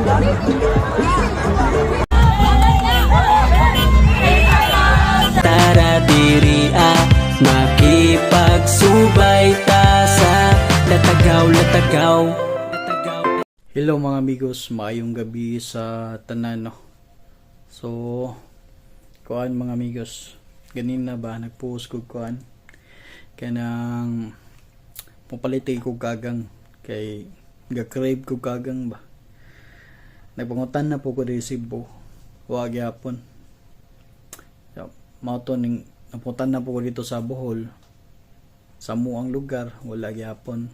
Tara diri makipagsubay ta sa latagaw. Hello mga amigos, maayong gabi sa tanan no. So, kuan mga amigos, ganina ba nagpost ko kuan kanang pupalitay ko gagang kay ga-crave ko gagang ba. Nagpangutan na po ko di Cebu. Wa gyapon. So, mauto ning napuntan na po ko dito sa Bohol. Sa muang lugar, wala gyapon.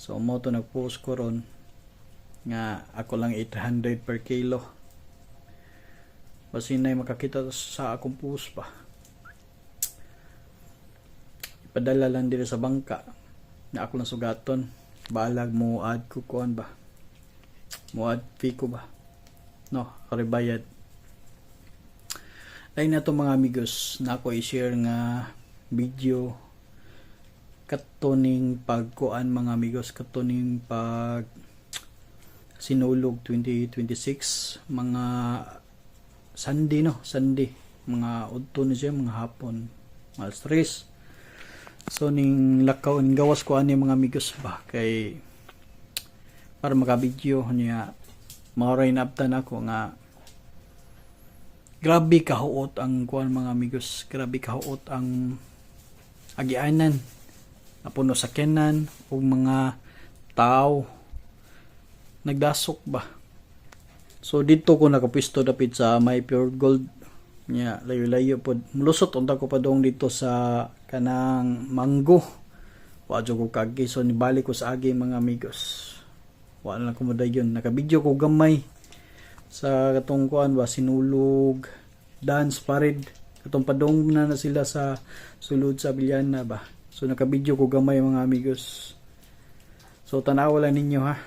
So, mauto nagpost ko ron nga ako lang 800 per kilo. Basin na makakita sa akong post pa. Ipadala lang dito sa bangka na ako lang sugaton. Balag mo add ko kuan ba? Mo add fee ko ba? No, karibayad. Lain na to mga amigos na ako i-share nga video katuning pagkuan mga amigos, katuning pag Sinulog 2026 mga Sunday no, Sunday mga udto na siya mga hapon mga stress. So ning lakaw ning gawas ko ani mga amigos ba kay para maka-video niya maoray na abtan ako nga grabe kahuot ang kuan mga amigos, grabe kahuot ang agianan napuno sa kenan o mga tao nagdasok ba. So dito ko nakapwesto dapit sa My Pure Gold nya layo-layo pod mulusot unta ko pa dong dito sa kanang Mango. Wa jud ko kagi so nibalik ko sa agi mga amigos. Wa na ko madayon naka-video ko gamay sa katong kuan ba Sinulog dance parade katong padong na sila sa sulod sa Bilyana ba. So naka-video ko gamay mga amigos. So tanaw lang ninyo ha.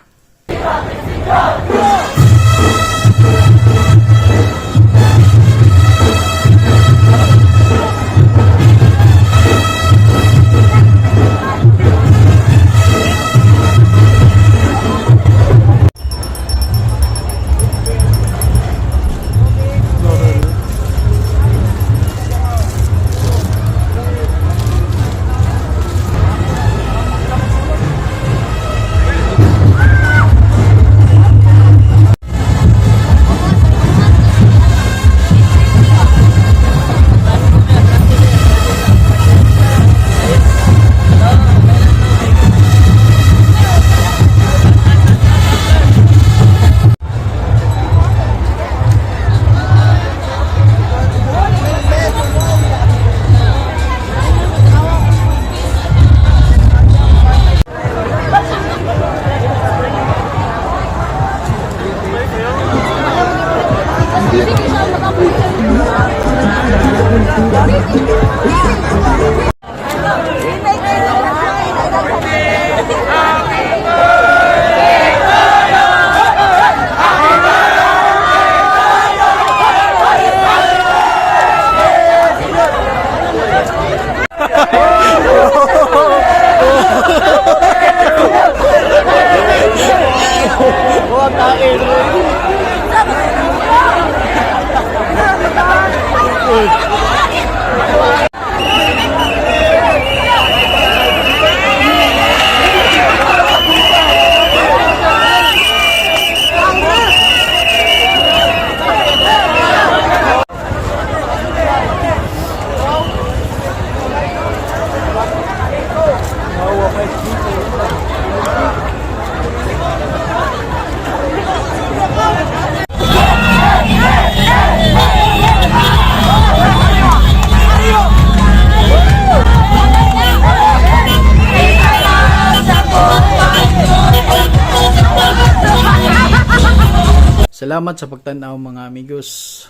Salamat sa pagtanaw mga amigos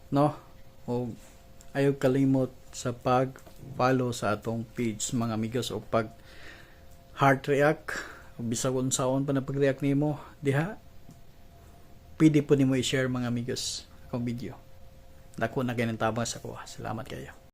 no. O ayaw kalimot sa pag-follow sa atong page mga amigos o pag heart react o bisag unsaon pa na pag-react nimo diha pwede po nimo i-share mga amigos akong video. Dako na ganun tabang sa kuha. Salamat kayo.